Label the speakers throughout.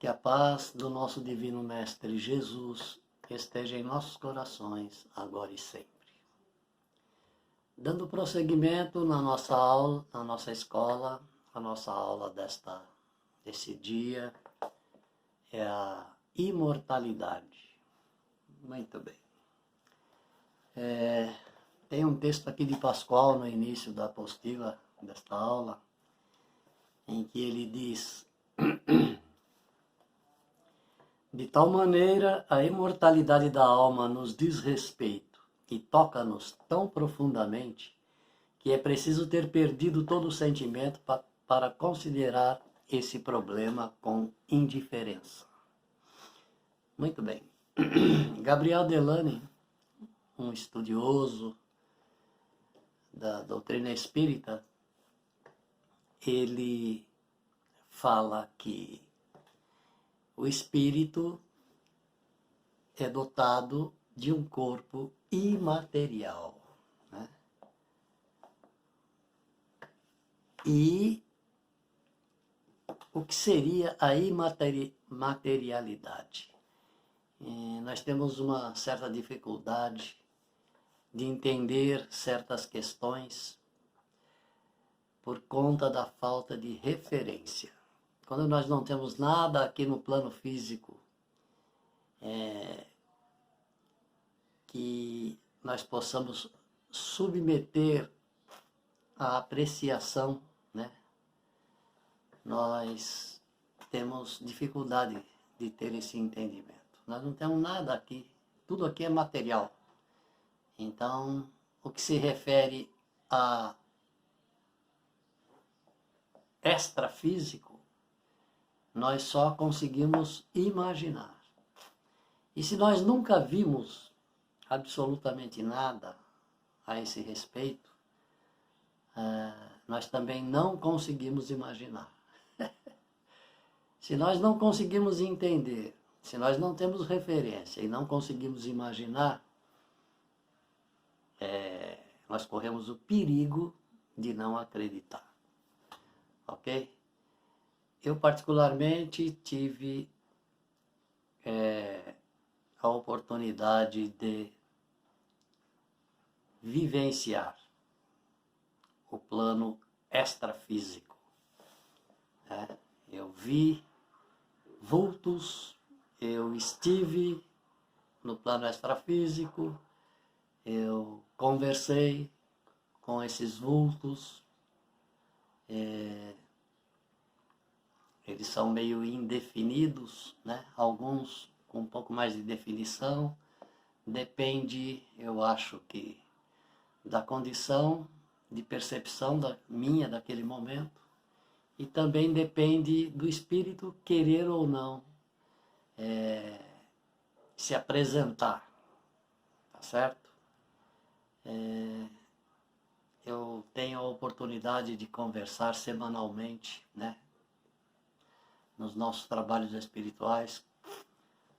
Speaker 1: Que a paz do nosso Divino Mestre Jesus esteja em nossos corações, agora e sempre. Dando prosseguimento na nossa aula, na nossa escola, a nossa aula desse dia é a imortalidade. Muito bem. Tem um texto aqui de Pascoal no início da apostila desta aula, em que ele diz: de tal maneira a imortalidade da alma nos diz respeito e toca-nos tão profundamente que é preciso ter perdido todo o sentimento para considerar esse problema com indiferença. Muito bem. Gabriel Delany, um estudioso da doutrina espírita, ele fala que o espírito é dotado de um corpo imaterial, né? E o que seria a imaterialidade? Nós temos uma certa dificuldade de entender certas questões por conta da falta de referência. Quando nós não temos nada aqui no plano físico que nós possamos submeter à apreciação, né? Nós temos dificuldade de ter esse entendimento. Nós não temos nada aqui, tudo aqui é material. Então, o que se refere a extrafísico, nós só conseguimos imaginar. E se nós nunca vimos absolutamente nada a esse respeito, nós também não conseguimos imaginar. Se nós não conseguimos entender, se nós não temos referência e não conseguimos imaginar, nós corremos o perigo de não acreditar. Ok? Eu particularmente tive a oportunidade de vivenciar o plano extrafísico. Eu vi vultos, eu estive no plano extrafísico, eu conversei com esses vultos. Eles são meio indefinidos, né? Alguns com um pouco mais de definição. Depende, eu acho que, da condição de percepção minha daquele momento. E também depende do espírito querer ou não se apresentar. Tá certo? Eu tenho a oportunidade de conversar semanalmente, né? Nos nossos trabalhos espirituais,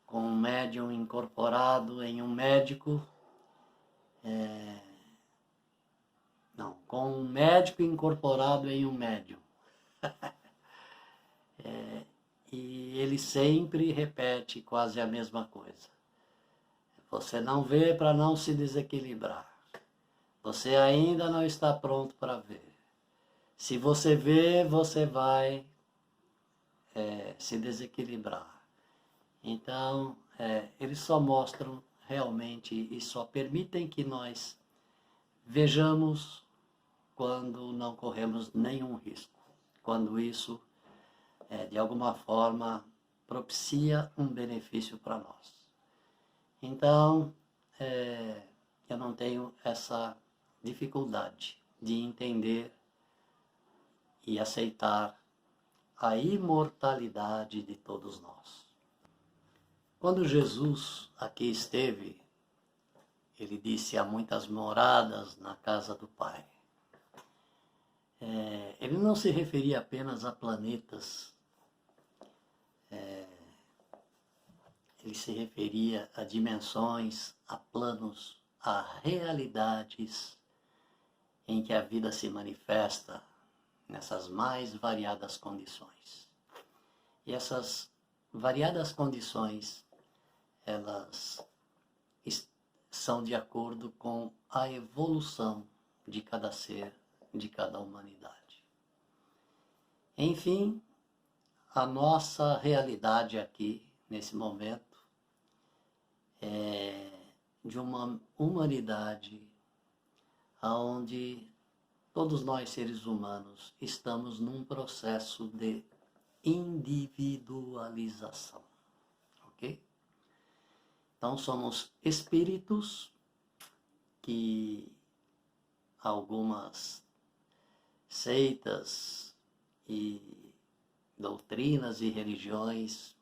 Speaker 1: com um médium incorporado em um médico, com um médico incorporado em um médium. E ele sempre repete quase a mesma coisa. Você não vê para não se desequilibrar. Você ainda não está pronto para ver. Se você vê, você vai se desequilibrar. Então, eles só mostram realmente e só permitem que nós vejamos quando não corremos nenhum risco. Quando isso, de alguma forma, propicia um benefício para nós. Então, eu não tenho essa dificuldade de entender e aceitar a imortalidade de todos nós. Quando Jesus aqui esteve, ele disse: há muitas moradas na casa do Pai. Ele não se referia apenas a planetas, ele se referia a dimensões, a planos, a realidades em que a vida se manifesta nessas mais variadas condições. E essas variadas condições, elas são de acordo com a evolução de cada ser, de cada humanidade. Enfim, a nossa realidade aqui, nesse momento, é de uma humanidade onde todos nós, seres humanos, estamos num processo de individualização, ok? Então, somos espíritos que algumas seitas e doutrinas e religiões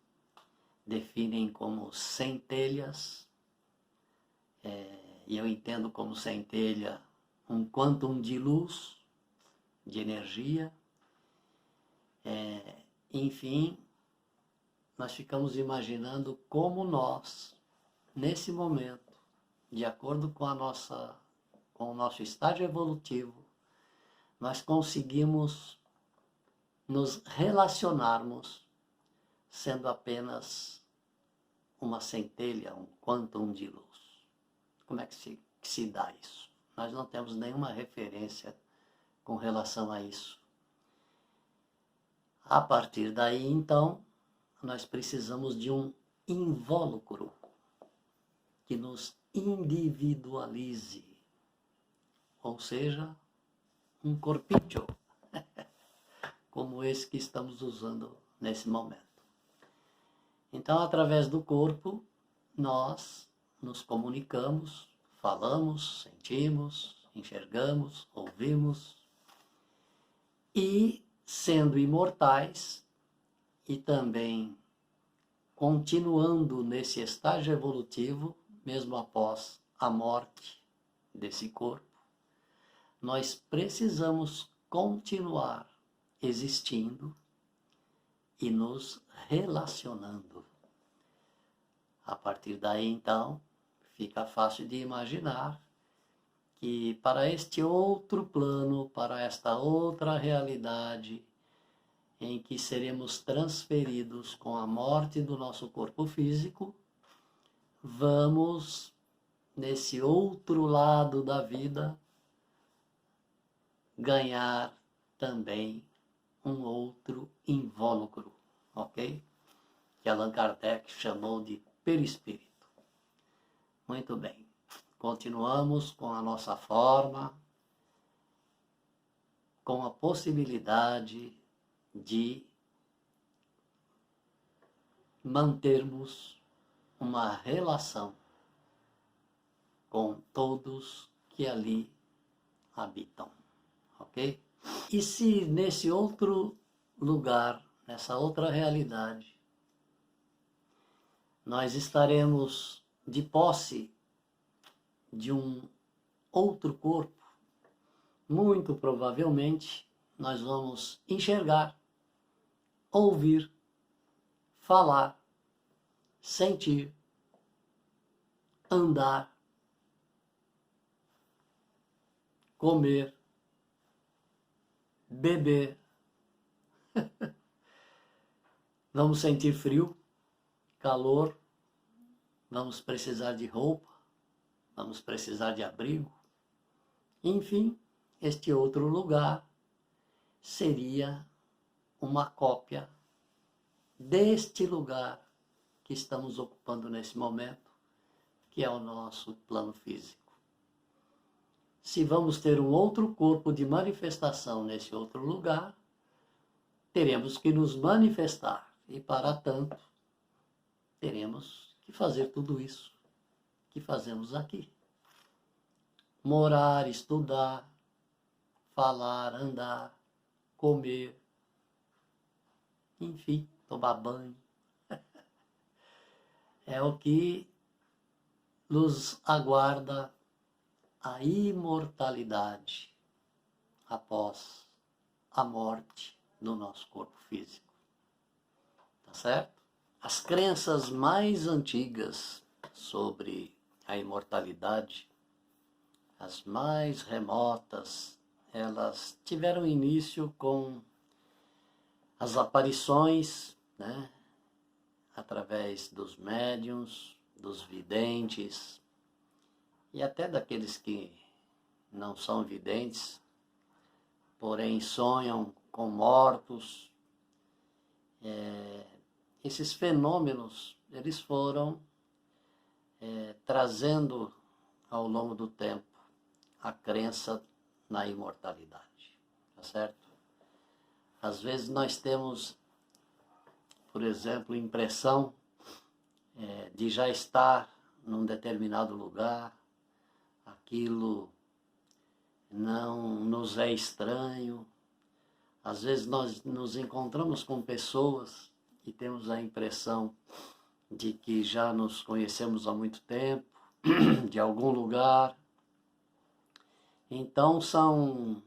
Speaker 1: definem como centelhas, e eu entendo como centelha um quantum de luz, de energia. Enfim, nós ficamos imaginando como nós, nesse momento, de acordo com com o nosso estágio evolutivo, nós conseguimos nos relacionarmos sendo apenas uma centelha, um quantum de luz. Como é que se dá isso? Nós não temos nenhuma referência com relação a isso. A partir daí, então, nós precisamos de um invólucro que nos individualize, ou seja, um corpício, como esse que estamos usando nesse momento. Então, através do corpo, nós nos comunicamos, falamos, sentimos, enxergamos, ouvimos, e sendo imortais e também continuando nesse estágio evolutivo, mesmo após a morte desse corpo, nós precisamos continuar existindo e nos relacionando. A partir daí, então, fica fácil de imaginar que para este outro plano, para esta outra realidade, em que seremos transferidos com a morte do nosso corpo físico, vamos, nesse outro lado da vida, ganhar também um outro invólucro, ok? Que Allan Kardec chamou de perispírito. Muito bem, continuamos com a nossa forma, com a possibilidade de mantermos uma relação com todos que ali habitam, ok? E se nesse outro lugar, nessa outra realidade, nós estaremos de posse de um outro corpo, muito provavelmente nós vamos enxergar, ouvir, falar, sentir, andar, comer, beber. Vamos sentir frio, calor, vamos precisar de roupa, vamos precisar de abrigo. Enfim, este outro lugar seria uma cópia deste lugar que estamos ocupando nesse momento, que é o nosso plano físico. Se vamos ter um outro corpo de manifestação nesse outro lugar, teremos que nos manifestar. E para tanto, teremos que fazer tudo isso que fazemos aqui. Morar, estudar, falar, andar, comer, enfim, tomar banho. É o que nos aguarda a imortalidade após a morte do nosso corpo físico. Tá certo? As crenças mais antigas sobre a imortalidade, as mais remotas, elas tiveram início com as aparições, né? através dos médiuns, dos videntes e até daqueles que não são videntes, porém sonham com mortos. Esses fenômenos, eles foram trazendo ao longo do tempo a crença na imortalidade, tá certo? Às vezes nós temos, por exemplo, impressão de já estar num determinado lugar, aquilo não nos é estranho. Às vezes nós nos encontramos com pessoas e temos a impressão de que já nos conhecemos há muito tempo, de algum lugar. Então são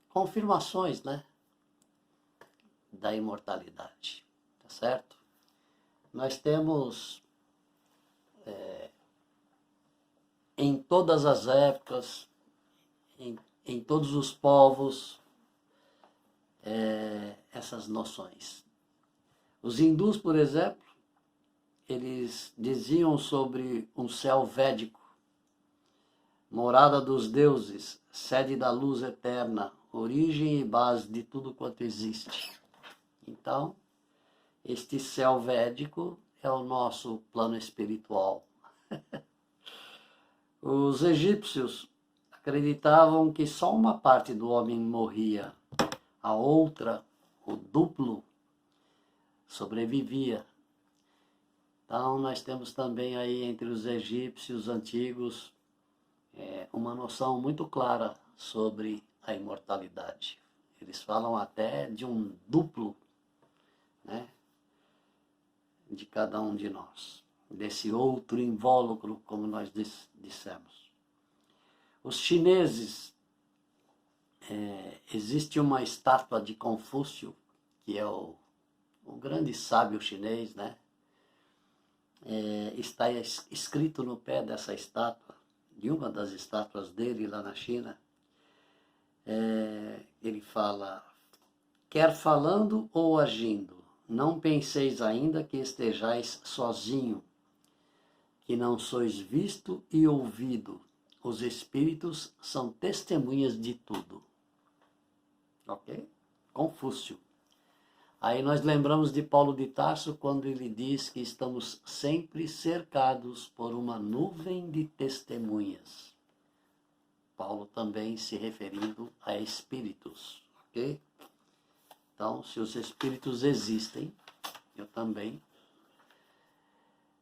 Speaker 1: confirmações, né, da imortalidade, tá certo? Nós temos em todas as épocas, em todos os povos, essas noções. Os hindus, por exemplo, eles diziam sobre um céu védico, morada dos deuses, sede da luz eterna, origem e base de tudo quanto existe. Então, este céu védico é o nosso plano espiritual. Os egípcios acreditavam que só uma parte do homem morria, a outra, o duplo, sobrevivia. Então nós temos também aí entre os egípcios antigos uma noção muito clara sobre a imortalidade. Eles falam até de um duplo, né, de cada um de nós, desse outro invólucro, como nós dissemos. Os chineses, existe uma estátua de Confúcio, que é o grande sábio chinês, né? Está escrito no pé dessa estátua, de uma das estátuas dele lá na China, ele fala: quer falando ou agindo, não penseis ainda que estejais sozinho, que não sois visto e ouvido, os espíritos são testemunhas de tudo. Ok? Confúcio. Aí nós lembramos de Paulo de Tarso quando ele diz que estamos sempre cercados por uma nuvem de testemunhas. Paulo também se referindo a espíritos, ok? Então, se os espíritos existem, eu também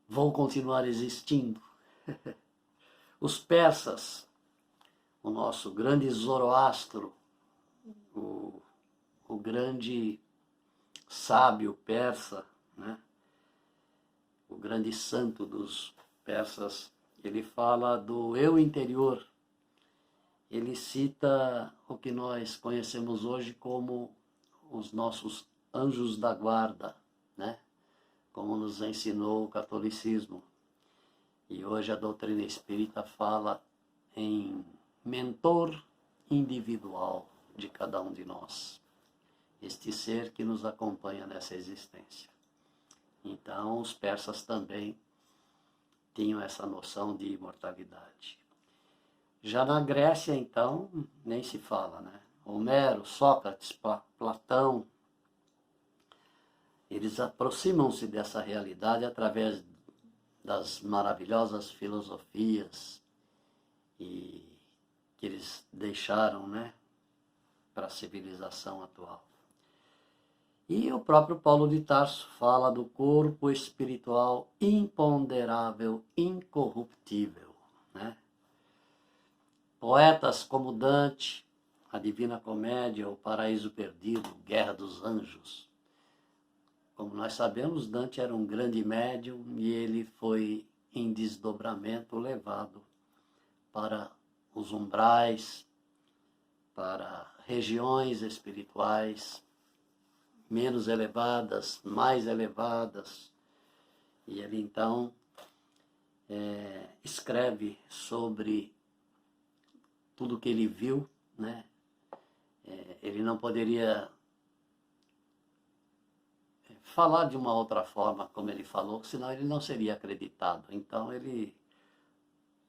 Speaker 1: vou continuar existindo. Os persas, o nosso grande Zoroastro, o grande sábio persa, né? O grande santo dos persas, ele fala do eu interior. Ele cita o que nós conhecemos hoje como os nossos anjos da guarda, né? Como nos ensinou o catolicismo. E hoje a doutrina espírita fala em mentor individual de cada um de nós. Este ser que nos acompanha nessa existência. Então, os persas também tinham essa noção de imortalidade. Já na Grécia, então, nem se fala, né? Homero, Sócrates, Platão, eles aproximam-se dessa realidade através das maravilhosas filosofias que eles deixaram, né, para a civilização atual. E o próprio Paulo de Tarso fala do corpo espiritual imponderável, incorruptível, né? Poetas como Dante, a Divina Comédia, o Paraíso Perdido, Guerra dos Anjos. Como nós sabemos, Dante era um grande médium e ele foi em desdobramento levado para os umbrais, para regiões espirituais menos elevadas, mais elevadas. E ele então escreve sobre tudo que ele viu, né? Ele não poderia falar de uma outra forma, como ele falou, senão ele não seria acreditado. Então ele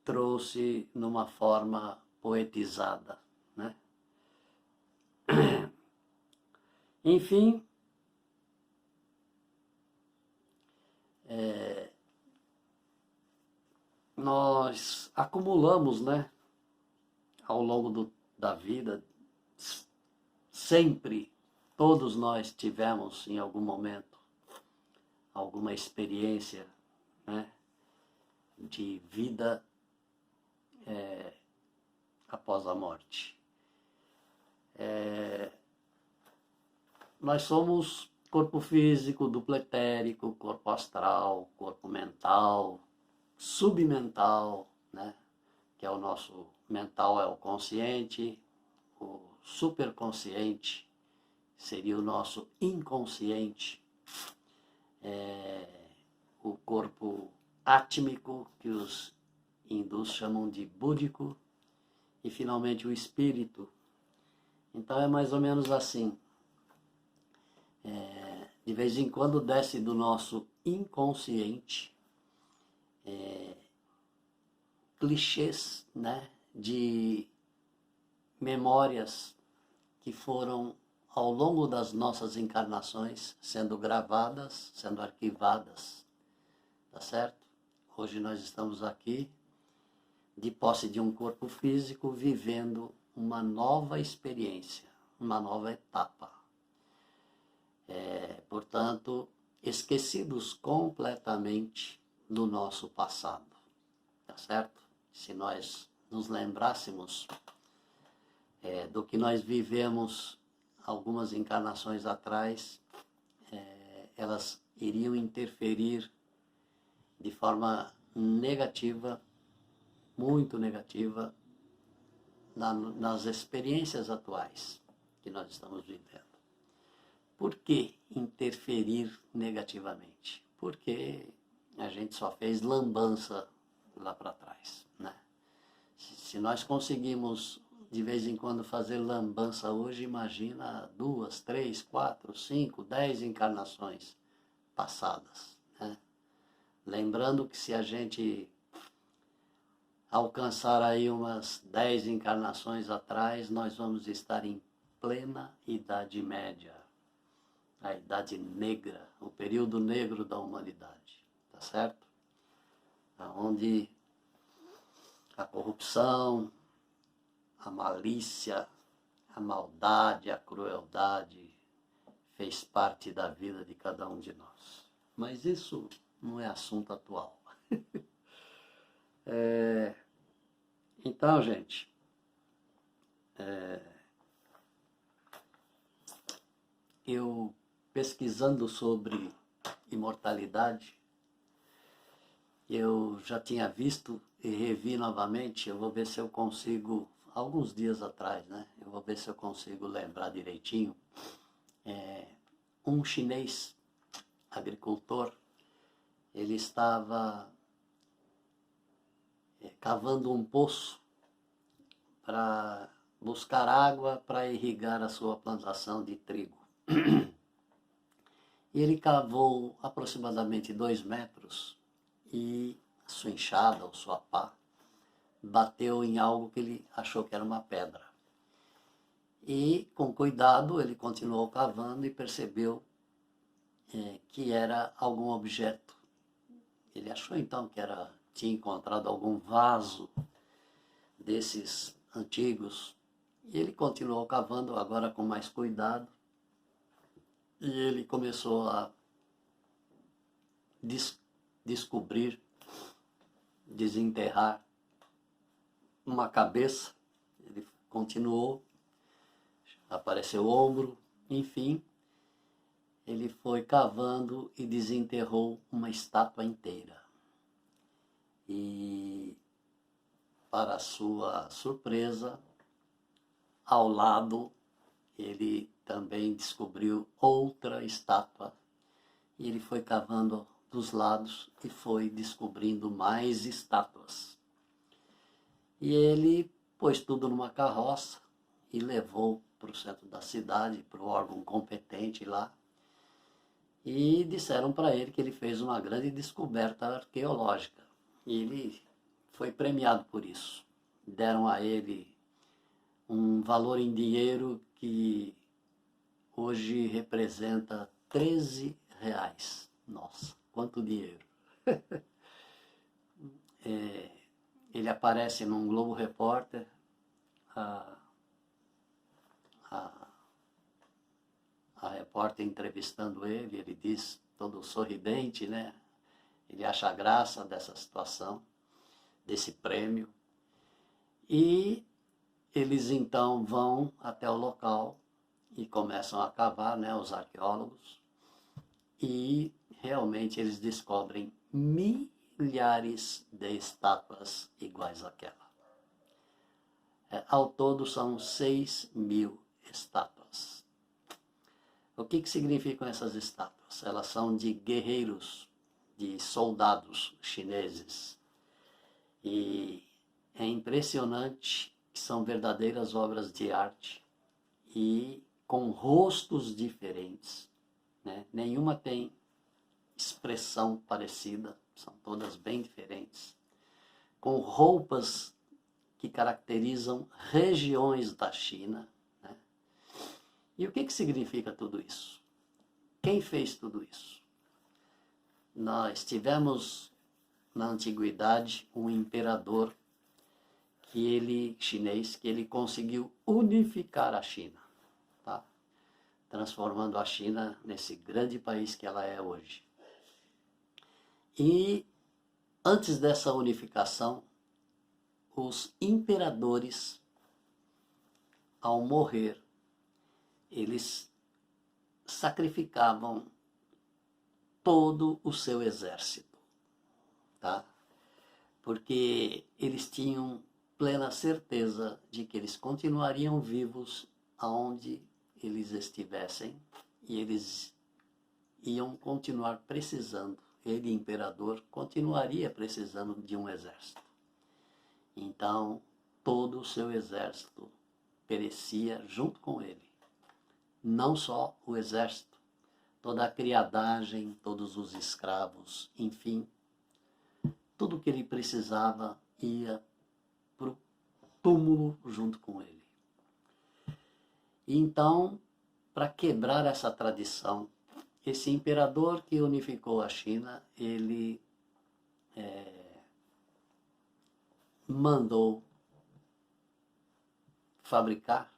Speaker 1: trouxe numa forma poetizada, né? Enfim, nós acumulamos, né, ao longo da vida, sempre, todos nós tivemos em algum momento alguma experiência, né, de vida após a morte. Nós somos corpo físico, duplo etérico, corpo astral, corpo mental, submental, né? Que é o nosso mental, é o consciente, o superconsciente seria o nosso inconsciente, o corpo átmico, que os hindus chamam de búdico, e finalmente o espírito. Então é mais ou menos assim. De vez em quando desce do nosso inconsciente clichês, né, de memórias que foram ao longo das nossas encarnações sendo gravadas, sendo arquivadas, tá certo? Hoje nós estamos aqui de posse de um corpo físico, vivendo uma nova experiência, uma nova etapa. Portanto, esquecidos completamente do nosso passado, tá certo? Se nós nos lembrássemos do que nós vivemos algumas encarnações atrás, elas iriam interferir de forma negativa, muito negativa, nas experiências atuais que nós estamos vivendo. Por que interferir negativamente? Porque a gente só fez lambança lá para trás, né? Se nós conseguimos de vez em quando fazer lambança hoje, imagina 2, 3, 4, 5, 10 encarnações passadas, né? Lembrando que se a gente alcançar aí umas 10 encarnações atrás, nós vamos estar em plena Idade Média, a Idade Negra, o período negro da humanidade, tá certo? Onde a corrupção, a malícia, a maldade, a crueldade fez parte da vida de cada um de nós. Mas isso não é assunto atual. Então, gente, eu pesquisando sobre imortalidade, eu já tinha visto e revi novamente. Eu vou ver se eu consigo, alguns dias atrás, né? Eu vou ver se eu consigo lembrar direitinho. Um chinês agricultor, ele estava cavando um poço para buscar água para irrigar a sua plantação de trigo. E ele cavou aproximadamente 2 metros e sua enxada ou sua pá bateu em algo que ele achou que era uma pedra. E com cuidado ele continuou cavando e percebeu que era algum objeto. Ele achou então que tinha encontrado algum vaso desses antigos. E ele continuou cavando, agora com mais cuidado, e ele começou a descobrir, desenterrar uma cabeça. Ele continuou, apareceu o ombro, enfim, ele foi cavando e desenterrou uma estátua inteira. E, para sua surpresa, ao lado ele também descobriu outra estátua. E ele foi cavando dos lados e foi descobrindo mais estátuas. E ele pôs tudo numa carroça e levou para o centro da cidade, para o órgão competente lá. e disseram para ele que ele fez uma grande descoberta arqueológica. E ele foi premiado por isso. Deram a ele um valor em dinheiro que hoje representa R$ 13. Nossa, quanto dinheiro! Ele aparece num Globo Repórter, a, a, a repórter entrevistando ele, ele diz, todo sorridente, né? Ele acha graça dessa situação, desse prêmio. E eles então vão até o local e começam a cavar, né, os arqueólogos, e realmente eles descobrem milhares de estátuas iguais àquela. Ao todo são 6.000 estátuas. O que significam essas estátuas? Elas são de guerreiros, de soldados chineses. E é impressionante que são verdadeiras obras de arte e com rostos diferentes, né? Nenhuma tem expressão parecida, são todas bem diferentes, com roupas que caracterizam regiões da China, né? E o que significa tudo isso? Quem fez tudo isso? Nós tivemos na antiguidade um imperador chinês, que ele conseguiu unificar a China, tá? Transformando a China nesse grande país que ela é hoje. E antes dessa unificação, os imperadores, ao morrer, eles sacrificavam todo o seu exército, tá? Porque eles tinham plena certeza de que eles continuariam vivos aonde eles estivessem, e eles iam continuar precisando, ele, imperador, continuaria precisando de um exército. Então, todo o seu exército perecia junto com ele. Não só o exército, toda a criadagem, todos os escravos, enfim, tudo que ele precisava ia para o túmulo junto com ele. E então, para quebrar essa tradição, esse imperador que unificou a China, ele mandou fabricar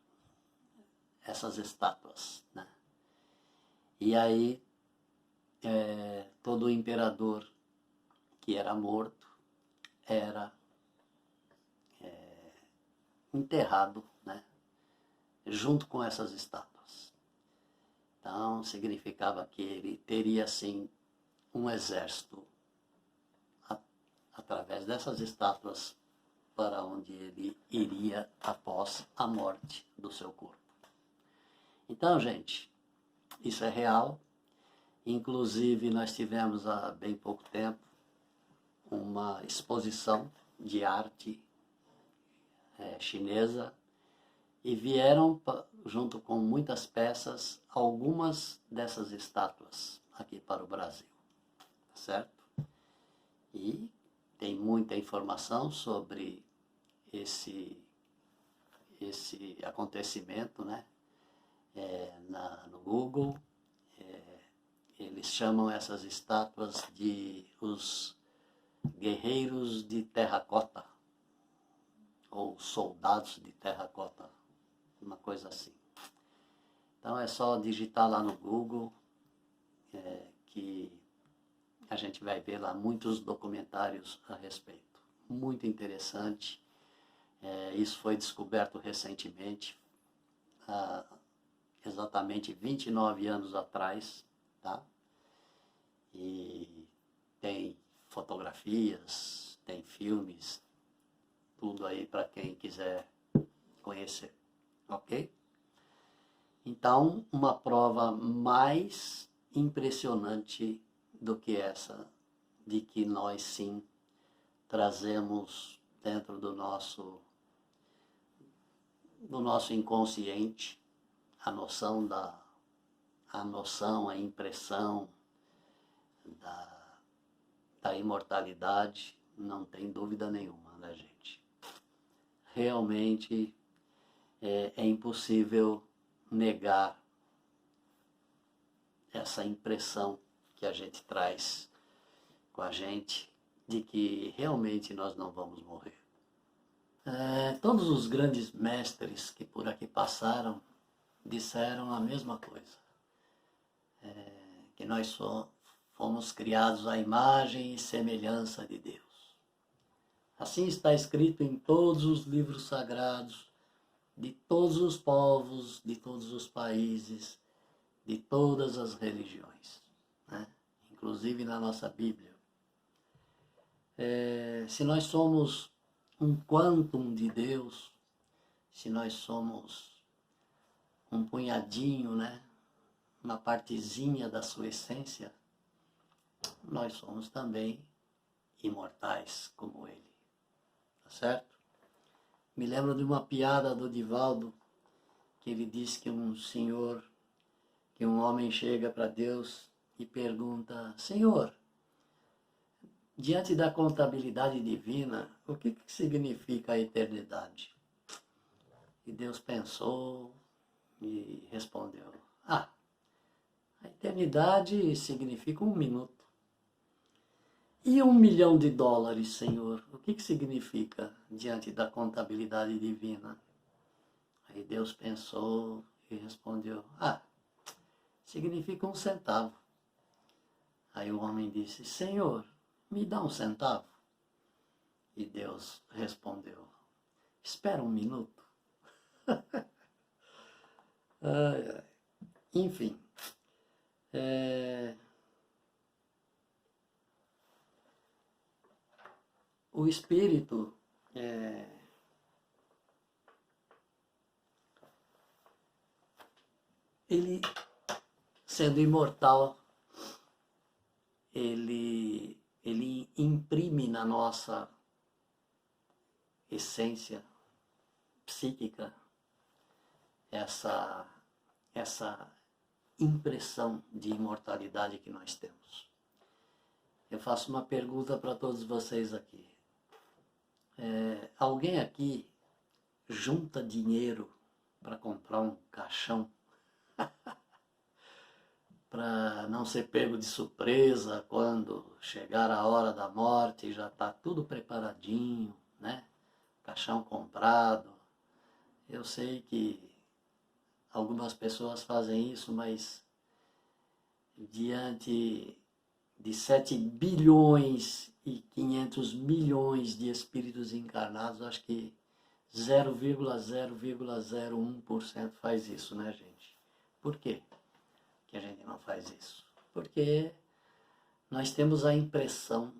Speaker 1: essas estátuas, né? E aí, todo imperador que era morto era enterrado, né, junto com essas estátuas. Então, significava que ele teria, sim, um exército através dessas estátuas para onde ele iria após a morte do seu corpo. Então, gente, isso é real. Inclusive, nós tivemos há bem pouco tempo uma exposição de arte chinesa, e vieram, junto com muitas peças, algumas dessas estátuas aqui para o Brasil, certo? E tem muita informação sobre esse acontecimento, né? No Google, eles chamam essas estátuas de os guerreiros de terracota, ou soldados de terracota, uma coisa assim. Então é só digitar lá no Google, que a gente vai ver lá muitos documentários a respeito. Muito interessante. Isso foi descoberto recentemente, há exatamente 29 anos atrás, tá? E tem fotografias, tem filmes, tudo aí para quem quiser conhecer, ok? Então, uma prova mais impressionante do que essa, de que nós sim trazemos dentro do nosso inconsciente a noção, a impressão, da imortalidade, não tem dúvida nenhuma, né, gente? Realmente é impossível negar essa impressão que a gente traz com a gente de que realmente nós não vamos morrer. Todos os grandes mestres que por aqui passaram disseram a mesma coisa, que nós fomos criados à imagem e semelhança de Deus. Assim está escrito em todos os livros sagrados, de todos os povos, de todos os países, de todas as religiões, né? Inclusive na nossa Bíblia. Se nós somos um quantum de Deus, se nós somos um punhadinho, né? Uma partezinha da sua essência, nós somos também imortais como Ele, tá certo? Me lembro de uma piada do Divaldo, que ele diz que que um homem chega para Deus e pergunta: Senhor, diante da contabilidade divina, o que significa a eternidade? E Deus pensou e respondeu: a eternidade significa 1 minuto. E $1 milhão, Senhor, o que significa diante da contabilidade divina? Aí Deus pensou e respondeu: significa 1 centavo. Aí o homem disse: Senhor, me dá 1 centavo. E Deus respondeu: espera 1 minuto. Enfim, o espírito ele, sendo imortal, ele imprime na nossa essência psíquica essa impressão de imortalidade que nós temos. Eu faço uma pergunta para todos vocês aqui. Alguém aqui junta dinheiro para comprar um caixão para não ser pego de surpresa quando chegar a hora da morte, já está tudo preparadinho, né? Caixão comprado. Eu sei que algumas pessoas fazem isso, mas diante de 7 bilhões e 500 milhões de espíritos encarnados, acho que 0,0,01% faz isso, né, gente? Por quê que a gente não faz isso? Porque nós temos a impressão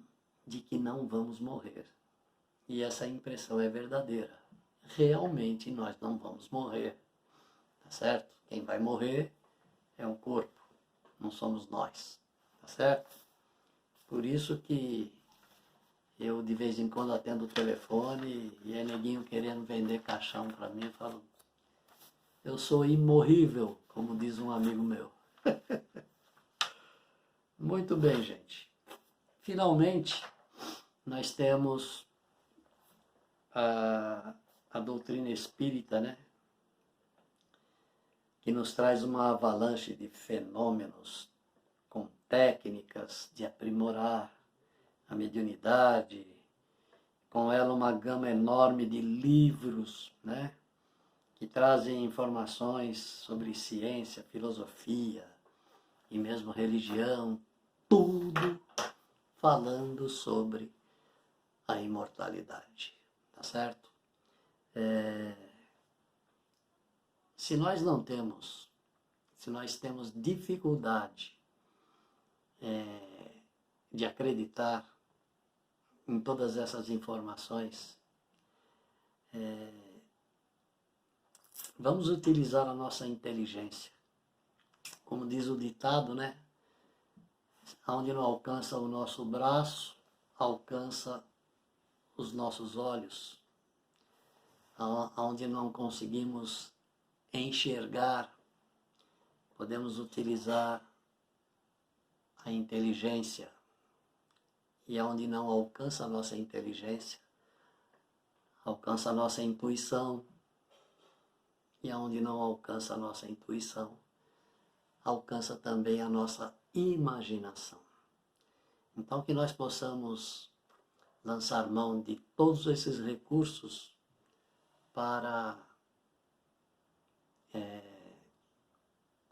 Speaker 1: de que não vamos morrer. E essa impressão é verdadeira. Realmente nós não vamos morrer, tá certo? Quem vai morrer é o corpo, não somos nós, tá certo? Por isso que eu de vez em quando atendo o telefone e é neguinho querendo vender caixão para mim, eu falo: eu sou imorrível, como diz um amigo meu. Muito bem, gente. Finalmente, nós temos a doutrina espírita, né? Que nos traz uma avalanche de fenômenos com técnicas de aprimorar a mediunidade, com ela uma gama enorme de livros, né? Que trazem informações sobre ciência, filosofia e mesmo religião, tudo falando sobre a imortalidade, tá certo? Se nós temos dificuldade de acreditar em todas essas informações, vamos utilizar a nossa inteligência. Como diz o ditado, né? Onde não alcança o nosso braço, alcança os nossos olhos. Onde não conseguimos enxergar, podemos utilizar a inteligência, e aonde não alcança a nossa inteligência, alcança a nossa intuição, e aonde não alcança a nossa intuição, alcança também a nossa imaginação. Então, que nós possamos lançar mão de todos esses recursos para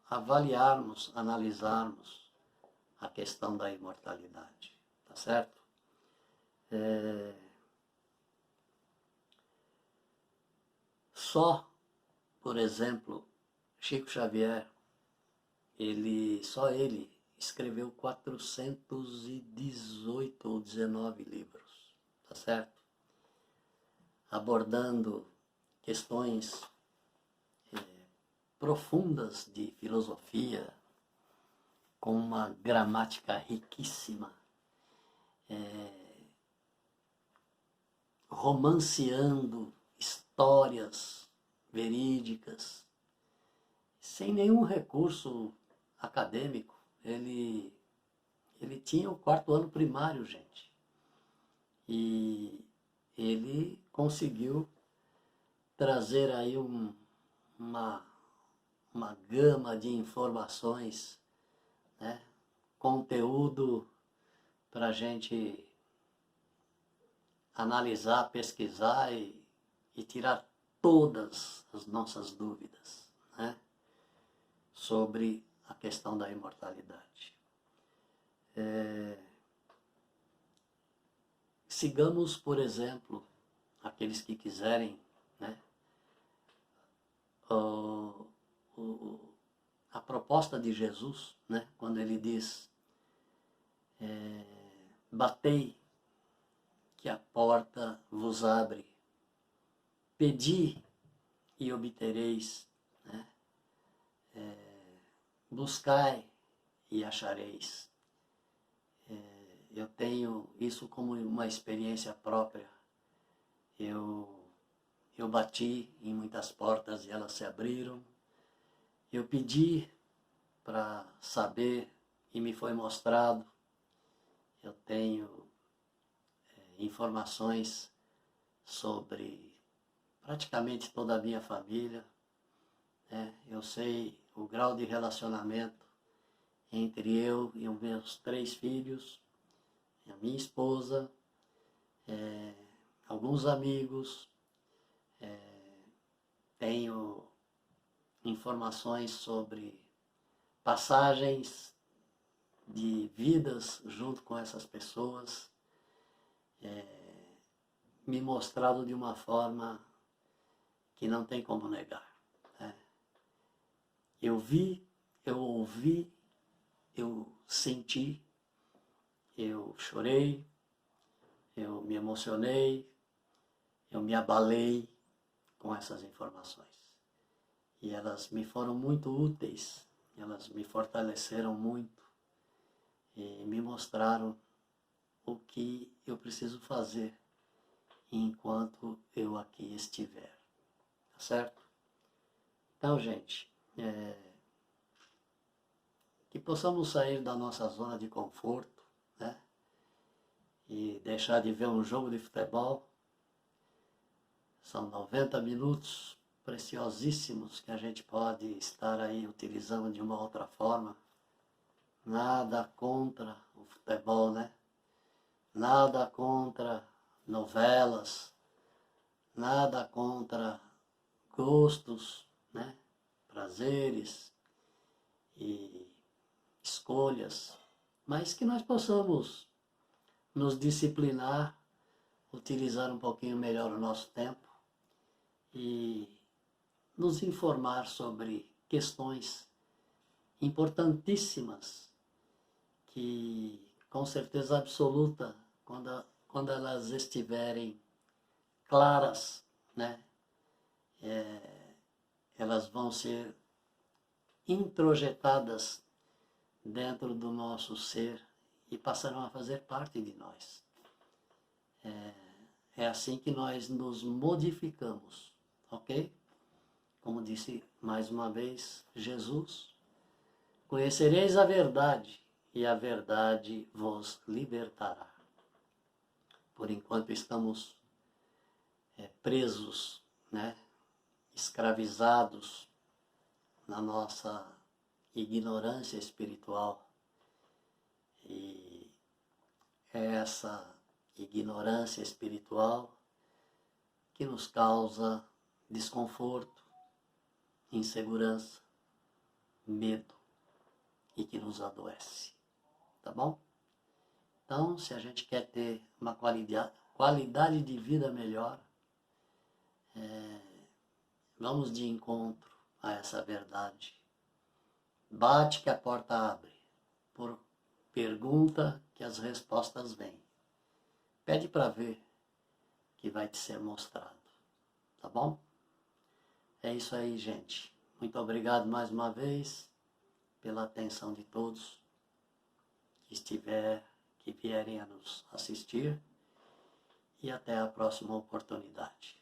Speaker 1: avaliarmos, analisarmos a questão da imortalidade, tá certo? Só, por exemplo, Chico Xavier, só ele escreveu 418 ou 19 livros, tá certo? Abordando questões profundas de filosofia, com uma gramática riquíssima, romanceando histórias verídicas, sem nenhum recurso acadêmico. Ele tinha o 4º ano primário, gente. E ele conseguiu trazer aí uma gama de informações, né? Conteúdo para a gente analisar, pesquisar e tirar todas as nossas dúvidas, né? Sobre a questão da imortalidade. Sigamos, por exemplo, aqueles que quiserem, né, a proposta de Jesus, né, quando ele diz: batei que a porta vos abre, pedi e obtereis, né, buscai e achareis. Eu tenho isso como uma experiência própria. Eu bati em muitas portas e elas se abriram. Eu pedi para saber e me foi mostrado. Eu tenho informações sobre praticamente toda a minha família, né? Eu sei o grau de relacionamento entre eu e os meus 3 filhos, a minha esposa, alguns amigos. Tenho informações sobre passagens de vidas junto com essas pessoas, me mostrado de uma forma que não tem como negar, né? Eu vi, eu ouvi, eu senti, eu chorei, eu me emocionei, eu me abalei com essas informações. E elas me foram muito úteis, elas me fortaleceram muito e me mostraram o que eu preciso fazer enquanto eu aqui estiver, tá certo? Então, gente, que possamos sair da nossa zona de conforto, né? E deixar de ver um jogo de futebol. São 90 minutos preciosíssimos que a gente pode estar aí utilizando de uma outra forma. Nada contra o futebol, né? Nada contra novelas, nada contra gostos, né? Prazeres e escolhas, mas que nós possamos nos disciplinar, utilizar um pouquinho melhor o nosso tempo e nos informar sobre questões importantíssimas que, com certeza absoluta, quando elas estiverem claras, né, elas vão ser introjetadas dentro do nosso ser e passarão a fazer parte de nós. É assim que nós nos modificamos, ok? Como disse mais uma vez Jesus: conhecereis a verdade e a verdade vos libertará. Por enquanto estamos presos, né, escravizados na nossa ignorância espiritual. E é essa ignorância espiritual que nos causa desconforto, insegurança, medo e que nos adoece. Tá bom? Então, se a gente quer ter uma qualidade de vida melhor, vamos de encontro a essa verdade. Bate que a porta abre. Pergunta que as respostas vêm. Pede para ver que vai te ser mostrado. Tá bom? É isso aí, gente. Muito obrigado mais uma vez pela atenção de todos que vierem a nos assistir. E até a próxima oportunidade.